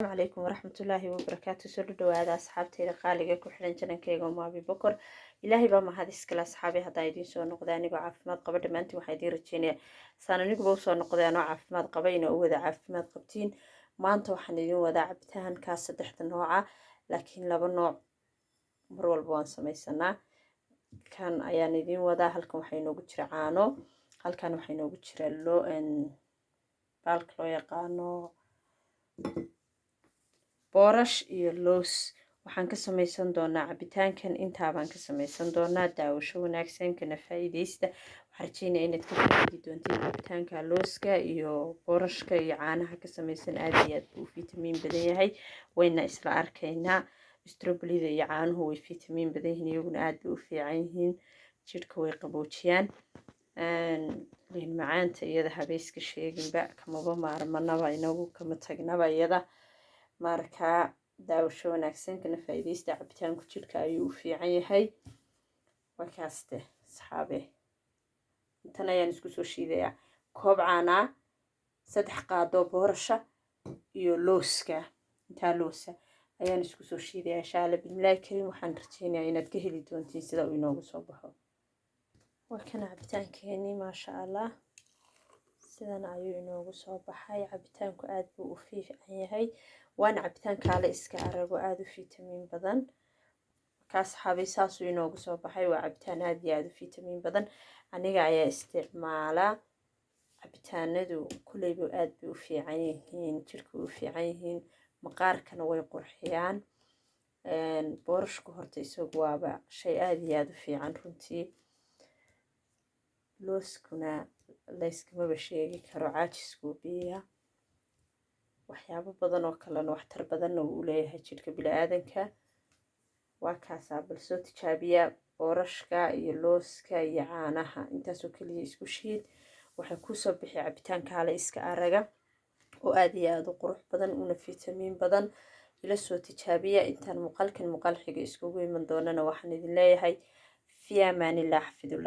السلام عليكم ورحمة الله وبركاته. سر دواada asxaabtayda qaaliga ku xiran janankayga oo maabi bokor ilaahay baa mahad iskala asxaabi hadaa idiin soo noqday anigoo caafimaad qaba dhamaantiin waxaa idiin rajeynayaa saan aniguba usoo noqday anoo caafimaad qaba inaa u wada caafimaad qabtiin. maanta waxaan idiin wadaa cabitaankaas 3 nooca laakiin 2 nooc mar walba waan samaysanaa. kan ayaan idiin wadaa. halkan waxaa inoogu jira caano, halkan waxaa inoogu jira baalka loo yaqaano boorash iyo loos. waxaan ka samaysan doonaa cabitaankan intaa baan ka samaysan doonaa. daawasho wanaagsan kana faa'iideysta. waxaan rajeynayaa inaad ka faa'iidi doontiin cabitaanka looska iyo boorashka iyo caanaha ka samaysan. aad iyo aad buu fitamiin badan yahay, wayna isla arkaynaa. strawberryda iyo caanuhu way fitamiin badan yihiin, iyaguna aad bay u fiican yihiin, jidhka way qaboojiyaan. liin macaanta iyada habeyska sheeginba kamaba maarmanaba, inagu kama tagnaba iyada. markaa daawasho wanaagsan kana faa'iideysta. cabitaanku jidhka ayuu u fiican yahay. wakaaste asxaabe, intan ayaan isku soo shiidayaa. koob caanaa, 3 qaado boorasha iyo looska. intaa loosa ayaan isku soo shiidayaa. insha Allah bismillaahi kariim. waxaan rajeynayaa inaad ka heli doontiin sida uu inoogu soo baxo. waa kana cabitaankeeni maasha Allah, sidan ayuu inoogu soo baxay. cabitaanku aad buu u fiican yahay, waana cabitaan kaale iska arago aad u fitamiin badan. markaas xabi saasuu inoogu soo baxay. waa cabitaan aad iyo aad u fitamiin badan. aniga ayaa isticmaalaa. cabitaanadu kuleyba aad bay u fiican yihiin, jidhka way u fiican yihiin, maqaarkana way qurxiyaan. boorashku horta isagu waaba shay aad iyo aad u fiican runtii. looskuna layskama sheegi karo, caajiskuu biya waxyaabo badan oo kalena waxtar badanna uu leeyahay jidhka bini'aadanka. waa kaasaa bal soo tijaabiya boorashka iyo looska iyo caanaha intaasoo keliya isku shiid. waxay kusoo bixi cabitaan kaale iska araga oo aad iyo aad u qurux badan una fitamiin badan. ila soo tijaabiya. intaan muuqaalkan muuqaal xiga iskugu iman doonana waxaan idin leeyahay fi amaanillah xafidullah.